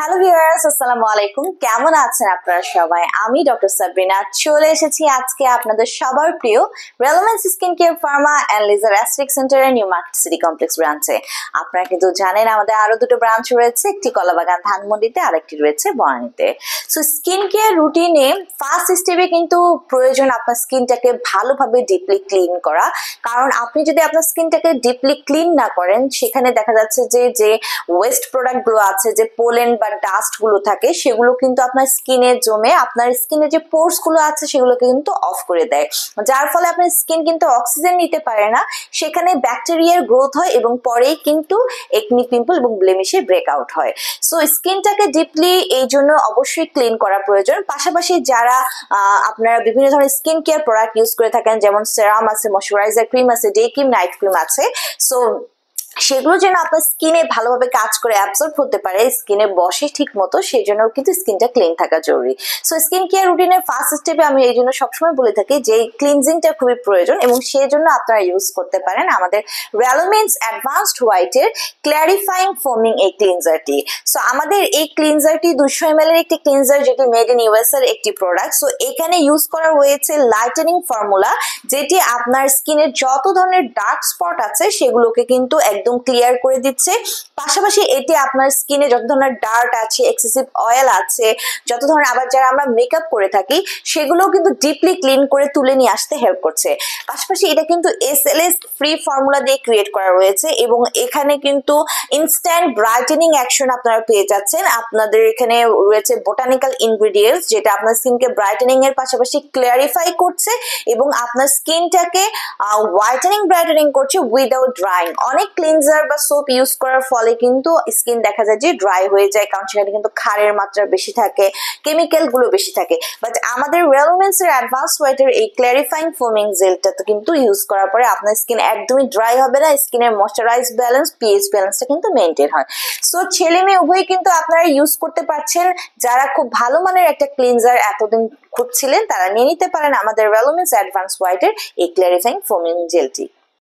Hello viewers, আসসালামু আলাইকুম। কেমন আছেন আপনারা সবাই? আমি ডক্টর সাবরিনা চলে এসেছি আজকে আপনাদের সবার প্রিয় Relevance skin care pharma and laser aesthetic সেন্টারের নিউ মার্কেট সিটি কমপ্লেক্স ব্রাঞ্চে। আপনারা কিন্তু জানেন আমাদের আরো দুটো ব্রাঞ্চ রয়েছে, একটি কলাবাগান ধানমন্ডিতে আর একটি রয়েছে বনানীতে। সো স্কিন কেয়ার রুটিনে ফার্স্ট স্টেপে কিন্তু প্রয়োজন আপনার স্কিনটাকে ভালোভাবে ডিপলি ক্লিন করা, কারণ আপনি যদি আপনার স্কিনটাকে ডিপলি ক্লিন না করেন সেখানে দেখা যাচ্ছে যে ওয়েস্ট প্রোডাক্ট গুলো আছে, যে পোলেন বা ডাস্ট গুলো থাকে, সেগুলো কিন্তু আপনার স্কিনে জমে আপনার স্কিনে যে পোর্স গুলো আছে সেগুলোকে কিন্তু অফ করে দেয়, যার ফলে আপনার স্কিন কিন্তু অক্সিজেন নিতে পারে না, সেখানে ব্যাকটেরিয়ার গ্রোথ হয় এবং পরেই কিন্তু একনি, পিম্পল এবং ব্লেমিশের ব্রেকআউট হয়। সো স্কিনটাকে ডিপলি এই জন্য অবশ্যই ক্লিন করা প্রয়োজন। পাশাপাশি যারা আপনারা বিভিন্ন ধরনের স্কিন কেয়ার প্রোডাক্ট ইউজ করে থাকেন, যেমন সেরাম আছে, ময়শ্চারাইজার ক্রিম আছে, ডে ক্রিম, নাইট ক্রিম আছে, সো সেগুলো যেন আপনার স্কিনে ভালোভাবে কাজ করে অ্যাবজর্ব হতে পারে, স্কিনে বসে ঠিক মতো, সেই জন্য কিন্তু স্কিনটা ক্লিন থাকা জরুরি। সো স্কিন কেয়ার রুটিনের ফার্স্ট স্টেপে আমি এই জন্য সবসময় বলে থাকি যে ক্লিনজিংটা খুবই প্রয়োজন, এবং সেই জন্য আপনারা ইউজ করতে পারেন আমাদের রেলোমেন্টস অ্যাডভান্সড হোয়াইটের ক্ল্যারিফাইং ফোমিং এই ক্লিনজারটি। সো আমাদের এই ক্লিনজারটি 200 ml এর একটি ক্লিনজার, যেটি মেড ইন ইউএস এর একটি প্রোডাক্ট। সো এখানে ইউজ করা হয়েছে লাইটেনিং ফর্মুলা, যেটি আপনার স্কিনের যত ধরনের ডার্ক স্পট আছে সেগুলোকে কিন্তু একদম ক্লিয়ার করে দিচ্ছে। পাশাপাশি এটি আপনার স্কিনে যত ধরনের ডার্ট আছে, এক্সেসিভ অয়েল আছে, যত ধরনের, আবার যারা আমরা মেকআপ করে থাকি সেগুলো কিন্তু ডিপলি ক্লিন করে তুলে নিয়ে আসতে হেল্প করছে। পাশাপাশি এটা কিন্তু এসএলএস ফ্রি ফর্মুলা দিয়ে ক্রিয়েট করা রয়েছে, এবং এখানে কিন্তু ইনস্ট্যান্ট ব্রাইটেনিং অ্যাকশন আপনারা পেয়ে যাচ্ছেন। আপনাদের এখানে রয়েছে বোটানিক্যাল ইনগ্রেডিয়েন্টস, যেটা আপনার স্কিনকে ব্রাইটেনিং এর পাশাপাশি ক্লিয়ারিফাই করছে এবং আপনার স্কিনটাকে হোয়াইটেনিং ব্রাইটেনিং করছে উইদাউট ড্রাইং। অনেক ক্লিনজার বা সোপ ইউজ করার ফলে কিন্তু স্কিন দেখা যায় যে ড্রাই হয়ে যায়, কারণ সেখানে কিন্তু ক্ষারের মাত্রা বেশি থাকে, কেমিক্যাল গুলো বেশি থাকে। বাট আমাদের রেলোমেন্টস এর অ্যাডভান্স হোয়াইটের এই ক্ল্যারিফাইং ফোমিং জেলটা তো কিন্তু ইউজ করার পরে আপনার স্কিন একদমই ড্রাই হবে না, স্কিনের ময়শ্চারাইজ ব্যালেন্স, পিএইচ ব্যালেন্সটা কিন্তু মেনটেন হয়। সো ছেলে মেয়ে উভয়ই কিন্তু আপনারা ইউজ করতে পারছেন। যারা খুব ভালো মানের একটা ক্লিনজার এতদিন খুঁজছিলেন তারা নিয়ে নিতে পারেন আমাদের রেলোমেন্টস অ্যাডভান্স হোয়াইটের এই ক্ল্যারিফাইং ফোমিং জেলটি।